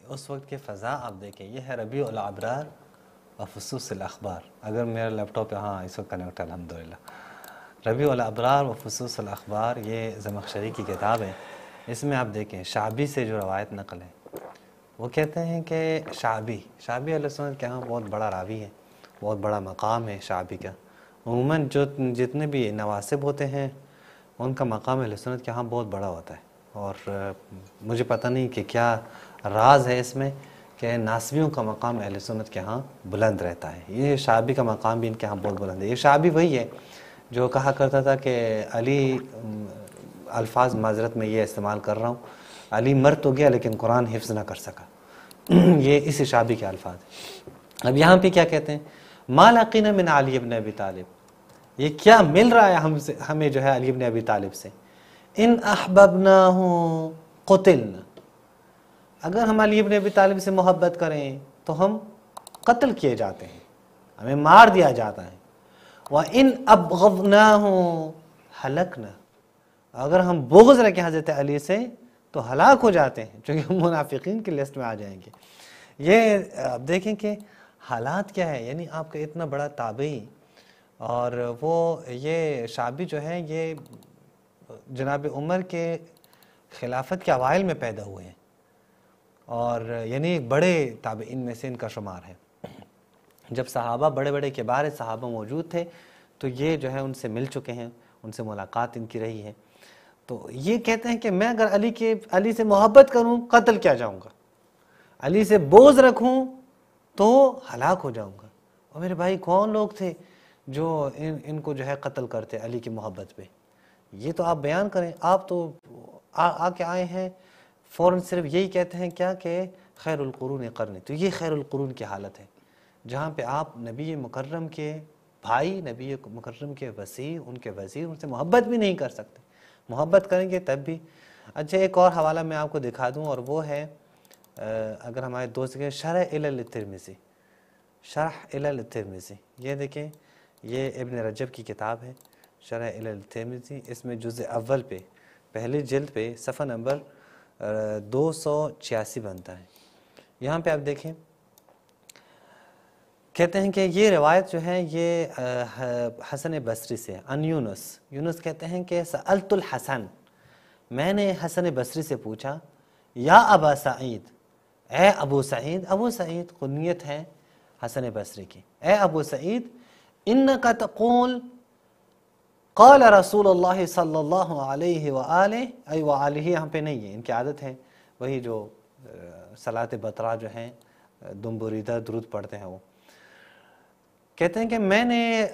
اس وقت کی فضا آپ دیکھیں، یہ ہے ربیع الابرار و فصوص الاخبار. اگر میرا لیپ ٹاپ ہاں اس وقت کنیکٹ ہے الحمدللہ. ربیع الابرار و فصوص الاخبار یہ زمخشری کی کتاب ہے. اس میں آپ دیکھیں شعبی سے جو روایت نقل ہے، وہ کہتے ہیں کہ شعبی علیہ سنت کے ہاں بہت بڑا راوی ہے، بہت بڑا مقام ہے شعبی کا. عموماً جتنے بھی نواسب ہوتے ہیں ان کا مقام اہل سنت کے ہاں بہت بڑا ہوتا ہے. اور مجھے پتہ نہیں کہ کیا راز ہے اس میں کہ ناسبیوں کا مقام اہل سنت کے ہاں بلند رہتا ہے. یہ شعبی کا مقام بھی ان کے ہاں بہت بلند ہے. یہ شعبی وہی ہے جو کہا کرتا تھا کہ علی، الفاظ معذرت میں یہ استعمال کر رہا ہوں، علی مر تو گیا لیکن قرآن حفظ نہ کر سکا. یہ اس شعبی کے الفاظ ہیں. اب یہاں پہ کیا کہتے ہیں، ما لقینا من علی ابن ابی طالب، یہ کیا مل رہا ہے ہمیں جو ہے علی ابن ابی طالب سے. ان احببناہ قتلنا، اگر ہم علی ابن ابی طالب سے محبت کریں تو ہم قتل کیے جاتے ہیں، ہمیں مار دیا جاتا ہے. وَإِنْ أَبْغَضْنَاهُ هَلَكْنَا، اگر ہم بغض رکھیں حضرت علی سے تو ہلاک ہو جاتے ہیں، چونکہ ہم منافقین کی لسٹ میں آ جائیں گے. یہ اب دیکھیں کہ حالات کیا ہے، یعنی آپ کا اتنا بڑا تابعی، اور وہ یہ شعبی جو ہے یہ جناب عمر کے خلافت کے اوائل میں پیدا ہوئے ہیں، اور یعنی ایک بڑے تابعین میں سے ان کا شمار ہے. جب صحابہ بڑے کبار صحابہ موجود تھے تو یہ جو ہے ان سے مل چکے ہیں، ان سے ملاقات ان کی رہی ہے. تو یہ کہتے ہیں کہ میں اگر علی سے محبت کروں قتل کیا جاؤں گا، علی سے بغض رکھوں تو ہلاک ہو جاؤں گا. اور میرے بھائی کون لوگ تھے جو ان کو جو ہے قتل کرتے علی کی محبت پہ؟ یہ تو آپ بیان کریں. آپ تو آ کے آئے ہیں فوراً صرف یہی کہتے ہیں کیا کہ خیر القرون قرنی. تو یہ خیر القرون کی حالت ہے جہاں پہ آپ نبی مکرم کے بھائی، نبی مکرم کے وسیع، ان کے وزیر، ان سے محبت بھی نہیں کر سکتے. محبت کریں گے تب بھی. اچھا ایک اور حوالہ میں آپ کو دکھا دوں، اور وہ ہے اگر ہمارے دوست کے شرح علل الترمذی، شرح علل الترمذی، یہ دیکھیں یہ ابن رجب کی کتاب ہے شرح علل الترمذی. اس میں جزء اول پہ پہلی جلد پہ صفحہ نمبر 286 بنتا ہے. یہاں پہ آپ دیکھیں کہتے ہیں کہ یہ روایت جو ہے یہ حسن بصری سے ان یونس کہتے ہیں کہ سألت الحسن، میں نے حسن بصری سے پوچھا، یا ابا سعید، اے ابو سعید. ابو سعید کنیت ہے حسن بصری کی. اے ابو سعید، انکا تقول قال رسول اللہ صلی اللہ علیہ وآلہ، ای وآلہ یہاں پہ نہیں ہے، ان کی عادت ہے وہی جو صلاۃ بطرہ جو ہیں دم بریدہ درود پڑھتے ہیں. وہ کہتے ہیں کہ میں نے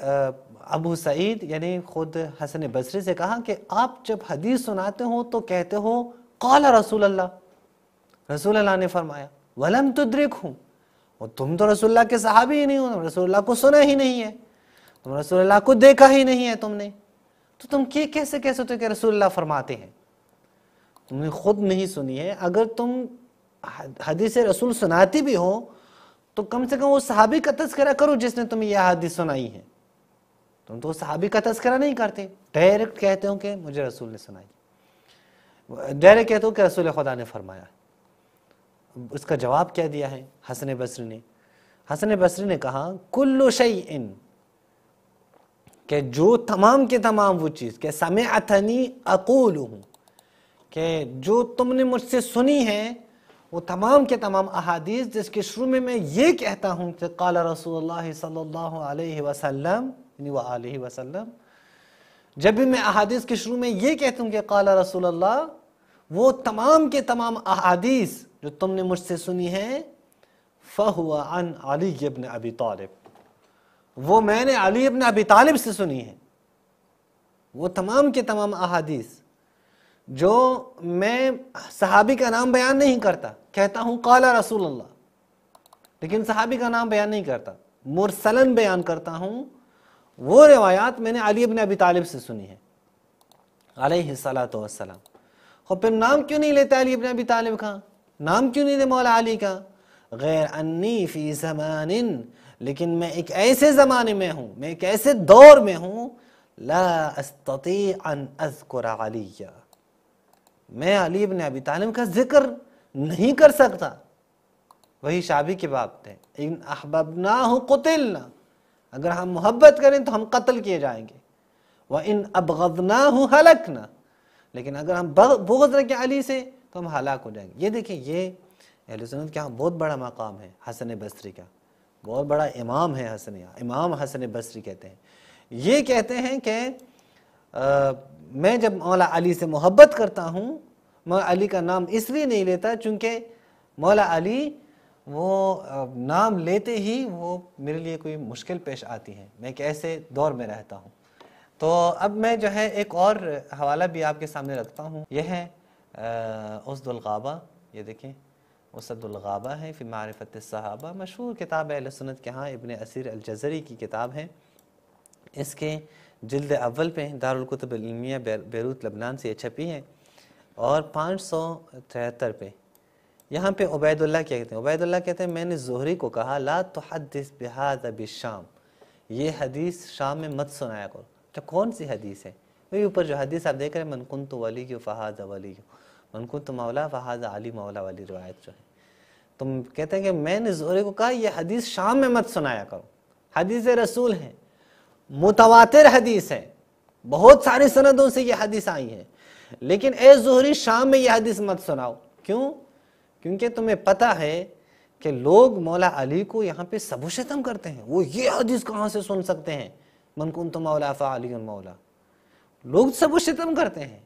ابو سعید یعنی خود حسن بصری سے کہا کہ آپ جب حدیث سناتے ہو تو کہتے ہو قال رسول اللہ، رسول اللہ نے فرمایا، ولم تدرکہ، اور تم تو رسول اللہ کے صحابی ہی نہیں ہو، رسول اللہ کو سنا ہی نہیں ہے، تم رسول اللہ کو دیکھا ہی نہیں ہے تم نے، تو تم کیسے کہہ سکتے ہو کہ رسول اللہ فرماتے ہیں؟ تم نے خود نہیں سنی ہے. اگر تم حدیث رسول سناتی بھی ہو تو کم سے کم وہ صحابی کا تذکرہ کرو جس نے تمہیں یہ حدیث سنائی ہے. تم تو صحابی کا تذکرہ نہیں کرتے، ڈائریکٹ کہتے ہو کہ مجھے رسول نے سنائی، ڈائریکٹ کہتے ہو کہ رسول خدا نے فرمایا. اس کا جواب کیا دیا ہے حسن بصری نے؟ حسن بصری نے کہا کل شیء، کہ جو تمام کے تمام وہ چیز، کہ سمعتنی اقولہ، کہ جو تم نے مجھ سے سنی ہے وہ تمام کے تمام احادیث جس کے شروع میں یہ کہتا ہوں کہ قال رسول اللہ صلی اللہ علیہ وسلم یعنی وآلہ وسلم، جب بھی میں احادیث کے شروع میں یہ کہتا ہوں کہ قال رسول اللہ، وہ تمام کے تمام احادیث جو تم نے مجھ سے سنی ہیں فہو عن علی ابن ابی طالب، وہ میں نے علی ابن ابی طالب سے سنی ہے. وہ تمام کے تمام احادیث جو میں صحابی کا نام بیان نہیں کرتا، کہتا ہوں قال رسول اللہ، لیکن صحابی کا نام بیان نہیں کرتا، مرسلن بیان کرتا ہوں، وہ روایات میں نے علی ابن ابی طالب سے سنی ہے علیہ الصلاۃ والسلام. اور پھر نام کیوں نہیں لیتا علی ابن ابی طالب کا؟ نام کیوں نہیں لے مولا علی کا؟ غیر انی فی زمان، لیکن میں ایک ایسے زمانے میں ہوں، میں ایک ایسے دور میں ہوں، لا استطیع ان اذکر علیہ، میں علی ابن ابی طالب کا ذکر نہیں کر سکتا. وہی شعبی کی بات ہے، ان احببناہ قتلنا، اگر ہم محبت کریں تو ہم قتل کیے جائیں گے، وَإِنْ أَبْغَضْنَاهُ هَلَكْنَا، لیکن اگر ہم بغض رکھیں علی سے تو ہم ہلاک ہو جائیں گے۔ یہ دیکھیں، یہ اہل سنت کے ہاں بہت بڑا مقام ہے حسن بصری کا، بہت بڑا امام ہے امام حسن بصری کہتے ہیں، یہ کہتے ہیں کہ میں جب مولا علی سے محبت کرتا ہوں، میں علی کا نام اس لیے نہیں لیتا چونکہ مولا علی وہ نام لیتے ہی وہ میرے لیے کوئی مشکل پیش آتی ہے، میں ایک ایسے دور میں رہتا ہوں۔ تو اب میں جو ہے ایک اور حوالہ بھی آپ کے سامنے رکھتا ہوں، یہ ہے اسد الغابہ، یہ دیکھیں اسد الغابہ ہے فی معرفت الصحابہ، مشہور کتاب ہے اہل سنت کے ہاں، ابن اسیر الجزری کی کتاب ہے، اس کے جلد اول پہ دارالکتب العلمیہ بیروت لبنان سے یہ چھپی ہے، اور 573 پہ یہاں پہ عبید اللہ کیا کہتے ہیں؟ عبید اللہ کہتے ہیں میں نے زہری کو کہا لا تحدث بہذا بالشام، یہ حدیث شام میں مت سنایا کرو۔ تو کون سی حدیث ہے؟ وہی اوپر جو حدیث آپ دیکھ رہے ہیں من کنت ولی فہذا ولی، من کنت مولا فہذا علی مولا والی روایت جو ہے، تم کہتے ہیں کہ میں نے زہری کو کہا یہ حدیث شام میں مت سنایا کرو، حدیث رسول ہے، متواتر حدیث ہے، بہت ساری سندوں سے یہ حدیث آئی ہے، لیکن اے زہری شام میں یہ حدیث مت سناؤ۔ کیوں؟ کیونکہ تمہیں پتہ ہے کہ لوگ مولا علی کو یہاں پہ سب و شتم کرتے ہیں، وہ یہ حدیث کہاں سے سن سکتے ہیں من کنت مولا فعلی مولا، لوگ سب و شتم کرتے ہیں۔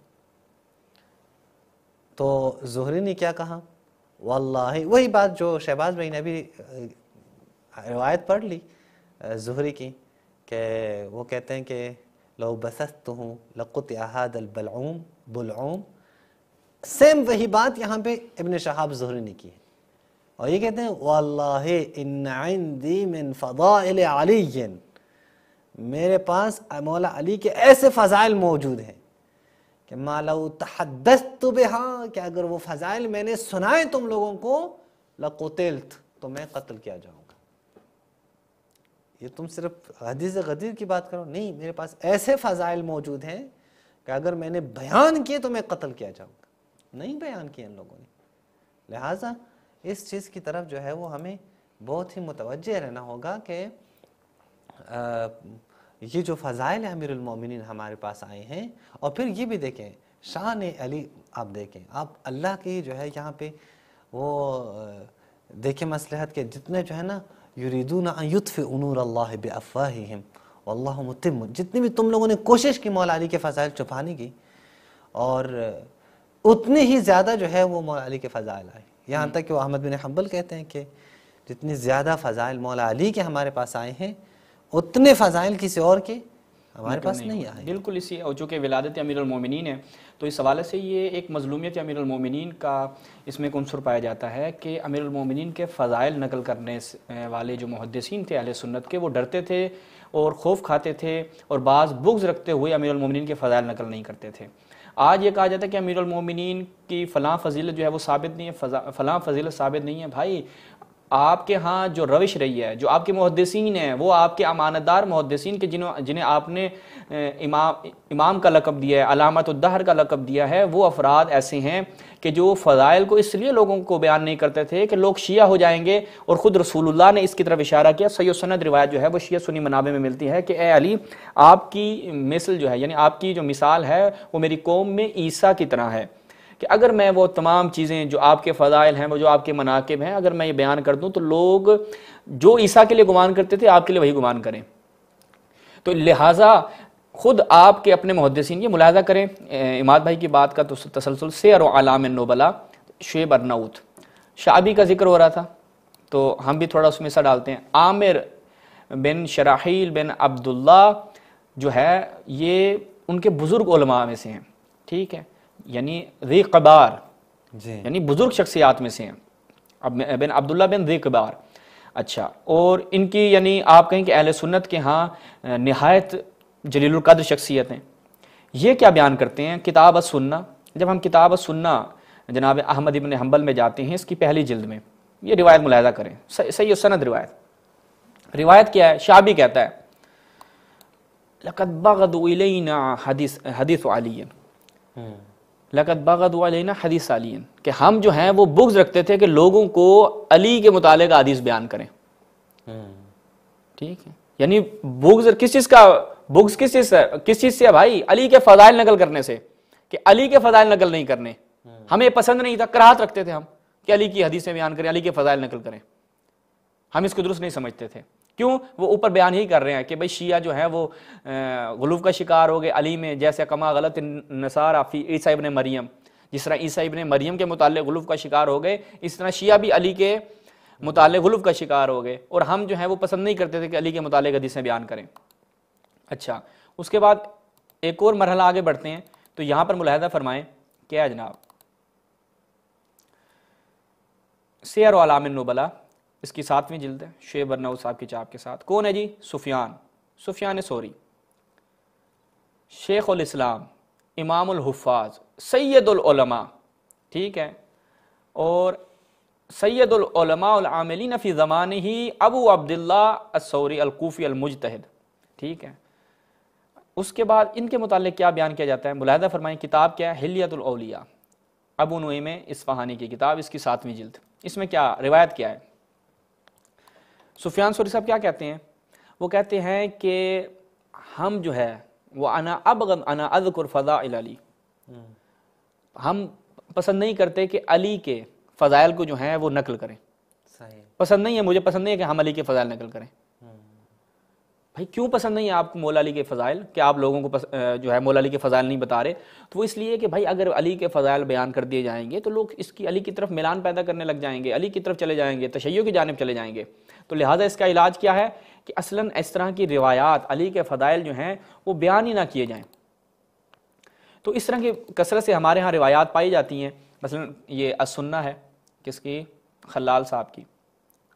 تو زہری نے کیا کہا؟ واللہ وہی بات جو شہباز بھائی نے ابھی روایت پڑھ لی زہری کی، کہ وہ کہتے ہیں کہ لو بثثتہ لقطع هذا البلعوم بلعوم، سیم وہی بات یہاں پہ ابن شہاب زہری نے کی ہے، اور یہ کہتے ہیں واللہ ان عندی من فضائل علی، میرے پاس مولا علی کے ایسے فضائل موجود ہیں کہ ما لو تحدثت بہا، کہ اگر وہ فضائل میں نے سنائے تم لوگوں کو لقتلت، تو میں قتل کیا جاؤں گا۔ یہ تم صرف حدیث غدیر کی بات کرو، نہیں، میرے پاس ایسے فضائل موجود ہیں کہ اگر میں نے بیان کیے تو میں قتل کیا جاؤں گا۔ نہیں بیان کیے ان لوگوں نے، لہٰذا اس چیز کی طرف جو ہے وہ ہمیں بہت ہی متوجہ رہنا ہوگا کہ یہ جو فضائل امیر المومنین ہمارے پاس آئے ہیں، اور پھر یہ بھی دیکھیں شان علی، آپ دیکھیں آپ اللہ کی جو ہے یہاں پہ وہ دیکھیں مصلحت کے جتنے جو ہے نا یریدون ان یطفئوا نور اللہ بافواہہم واللہ متم، جتنی بھی تم لوگوں نے کوشش کی مولا علی کے فضائل چھپانے کی، اور اتنے ہی زیادہ جو ہے وہ مولا علی کے فضائل آئے، یہاں تک کہ وہ احمد بن حنبل کہتے ہیں کہ جتنی زیادہ فضائل مولا علی کے ہمارے پاس آئے ہیں اتنے فضائل کسی اور کے ہمارے پاس نہیں آئے۔ بالکل اسی، اور چونکہ ولادت امیر المومنین ہے تو اس حوالے سے یہ ایک مظلومیت امیر المومنین کا اس میں عنصر پایا جاتا ہے کہ امیر المومنین کے فضائل نقل کرنے والے جو محدثین تھے اہل سنت کے، وہ ڈرتے تھے اور خوف کھاتے تھے، اور بعض بغض رکھتے ہوئے امیر المومنین کے فضائل نقل نہیں کرتے تھے۔ آج یہ کہا جاتا ہے کہ امیر المومنین کی فلاں فضیلت جو ہے وہ ثابت نہیں ہے، فلاں فضیلت ثابت نہیں ہے۔ بھائی آپ کے ہاں جو روش رہی ہے، جو آپ کے محدثین ہیں، وہ آپ کے امانتدار محدثین کے جنہیں آپ نے امام کا لقب دیا ہے، علامت الدہر کا لقب دیا ہے، وہ افراد ایسے ہیں کہ جو فضائل کو اس لیے لوگوں کو بیان نہیں کرتے تھے کہ لوگ شیعہ ہو جائیں گے، اور خود رسول اللہ نے اس کی طرف اشارہ کیا۔ صحیح و سند روایت جو ہے وہ شیعہ سنی منابع میں ملتی ہے کہ اے علی آپ کی مثل جو ہے، یعنی آپ کی جو مثال ہے وہ میری قوم میں عیسیٰ کی طرح ہے، کہ اگر میں وہ تمام چیزیں جو آپ کے فضائل ہیں، وہ جو آپ کے مناقب ہیں، اگر میں یہ بیان کر دوں تو لوگ جو عیسیٰ کے لیے گمان کرتے تھے آپ کے لیے وہی گمان کریں۔ تو لہٰذا خود آپ کے اپنے محدثین یہ ملاحظہ کریں، اماد بھائی کی بات کا تسلسل، سیر و اعلام النبلاء شعیب ارناؤت، شعبی کا ذکر ہو رہا تھا تو ہم بھی تھوڑا اس میں حصہ ڈالتے ہیں۔ عامر بن شراحیل بن عبداللہ جو ہے یہ ان کے بزرگ علماء میں سے ہیں، ٹھیک ہے، یعنی ذی قبار، یعنی بزرگ شخصیات میں سے ہیں، بن عبداللہ بن ذی قبار۔ اچھا، اور ان کی یعنی آپ کہیں کہ اہل سنت کے ہاں نہایت جلیل القدر شخصیت ہیں۔ یہ کیا بیان کرتے ہیں؟ کتاب السنہ، جب ہم کتاب السنہ جناب احمد ابن حنبل میں جاتے ہیں، اس کی پہلی جلد میں یہ روایت ملاحظہ کریں، صحیح سند روایت کیا ہے؟ شعبی کہتا ہے لقد بغضوا الینا حدیث علی، لقد بغضوا علینا حدیث علی، کہ ہم جو ہیں وہ بغض رکھتے تھے کہ لوگوں کو علی کے متعلق حدیث بیان کریں. ٹھیک ہے، یعنی بغض کس چیز کا، بغض کس چیز سے ہے بھائی؟ علی کے فضائل نقل کرنے سے، کہ علی کے فضائل نقل نہیں کرنے. ہمیں پسند نہیں تھا، کراہت رکھتے تھے ہم کہ علی کی حدیثیں بیان کریں، علی کے فضائل نقل کریں. ہم اس کو درست نہیں سمجھتے تھے. کیوں؟ وہ اوپر بیان ہی کر رہے ہیں کہ بھئی شیعہ جو ہیں وہ غلو کا شکار ہو گئے علی میں، جیسے کما غلط نصارى فی عیسیٰ ابن مریم، جس طرح عیسیٰ ابن مریم کے متعلق غلو کا شکار ہو گئے، اس طرح شیعہ بھی علی کے متعلق غلو کا شکار ہو گئے، اور ہم جو ہیں وہ پسند نہیں کرتے تھے کہ علی کے متعلق حدیثیں بیان کریں. اچھا، اس کے بعد ایک اور مرحلہ آگے بڑھتے ہیں. تو یہاں پر ملاحظہ فرمائیں، کیا ہے جناب، سیر و اعلام النبلاء، اس کی 7ویں جلد ہے، شعیب برناؤ صاحب کی چاپ کے ساتھ. کون ہے جی؟ سفیان ثوری، شیخ الاسلام، امام الحفاظ، سید العلماء. ٹھیک ہے، اور سید العلماء العاملین فی زمانہ ابو عبداللہ الثوری الکوفی المجتہد. ٹھیک ہے، اس کے بعد ان کے متعلق کیا بیان کیا جاتا ہے؟ ملاحظہ فرمائیں، کتاب کیا ہے؟ حلیۃ الاولیاء، ابو نعیم اصفہانی کی کتاب، اس کی 7ویں جلد. اس میں کیا روایت کیا ہے؟ سفیان ثوری صاحب کیا کہتے ہیں؟ وہ کہتے ہیں کہ ہم جو ہے وہ انا اذکر فضائل علی، ہم پسند نہیں کرتے کہ علی کے فضائل کو جو ہیں وہ نقل کریں. صحیح، پسند نہیں ہے، مجھے پسند نہیں ہے کہ ہم علی کے فضائل نقل کریں. بھائی کیوں پسند نہیں ہے آپ کو مولا علی کے فضائل، کہ آپ لوگوں کو جو ہے مولا علی کے فضائل نہیں بتا رہے؟ تو وہ اس لیے کہ بھائی اگر علی کے فضائل بیان کر دیے جائیں گے تو لوگ اس کی علی کی طرف میلان پیدا کرنے لگ جائیں گے، علی کی طرف چلے جائیں گے، تشیع کی جانب چلے جائیں گے. تو لہٰذا اس کا علاج کیا ہے کہ اصلاً اس طرح کی روایات علی کے فضائل جو ہیں وہ بیان ہی نہ کیے جائیں. تو اس طرح کی کثرت سے ہمارے ہاں روایات پائی جاتی ہیں. مثلاً یہ السنہ ہے، کس کی؟ خلال صاحب کی،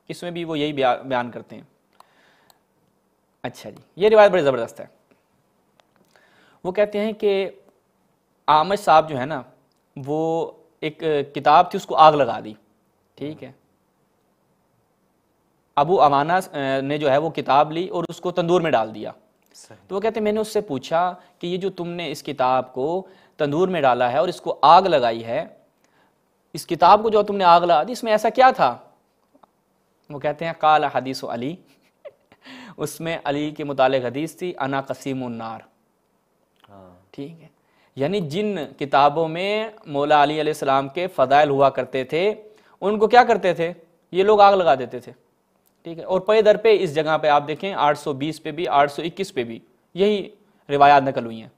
اس میں بھی وہ یہی بیان کرتے ہیں. اچھا جی، یہ روایت بڑی زبردست ہے. وہ کہتے ہیں کہ اعمش صاحب جو ہے نا، وہ ایک کتاب تھی، اس کو آگ لگا دی. ٹھیک ہے، ابو امانہ نے جو ہے وہ کتاب لی اور اس کو تندور میں ڈال دیا. تو وہ کہتے ہیں میں نے اس سے پوچھا کہ یہ جو تم نے اس کتاب کو تندور میں ڈالا ہے اور اس کو آگ لگائی ہے، اس کتاب کو جو تم نے آگ لگا دی، اس میں ایسا کیا تھا؟ وہ کہتے ہیں قال حدیث علی، اس میں علی کے متعلق حدیث تھی، انا قسیم النار. ٹھیک ہے، یعنی جن کتابوں میں مولا علی علیہ السلام کے فضائل ہوا کرتے تھے ان کو کیا کرتے تھے؟ یہ لوگ آگ لگا دیتے تھے. ٹھیک ہے، اور پے در پہ اس جگہ پہ آپ دیکھیں 820 پہ بھی 821 پہ بھی یہی روایات نقل ہوئی ہیں.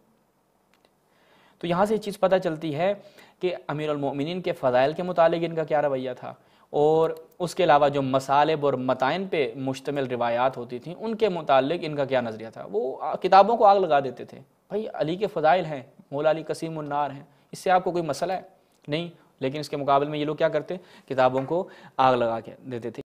تو یہاں سے یہ چیز پتہ چلتی ہے کہ امیر المؤمنین کے فضائل کے متعلق ان کا کیا رویہ تھا، اور اس کے علاوہ جو مصالب اور متائن پہ مشتمل روایات ہوتی تھیں ان کے متعلق ان کا کیا نظریہ تھا. وہ کتابوں کو آگ لگا دیتے تھے. بھائی علی کے فضائل ہیں، مولا علی قسیم النار ہیں، اس سے آپ کو کوئی مسئلہ ہے نہیں، لیکن اس کے مقابل میں یہ لوگ کیا کرتے؟ کتابوں کو آگ لگا کے دیتے تھے.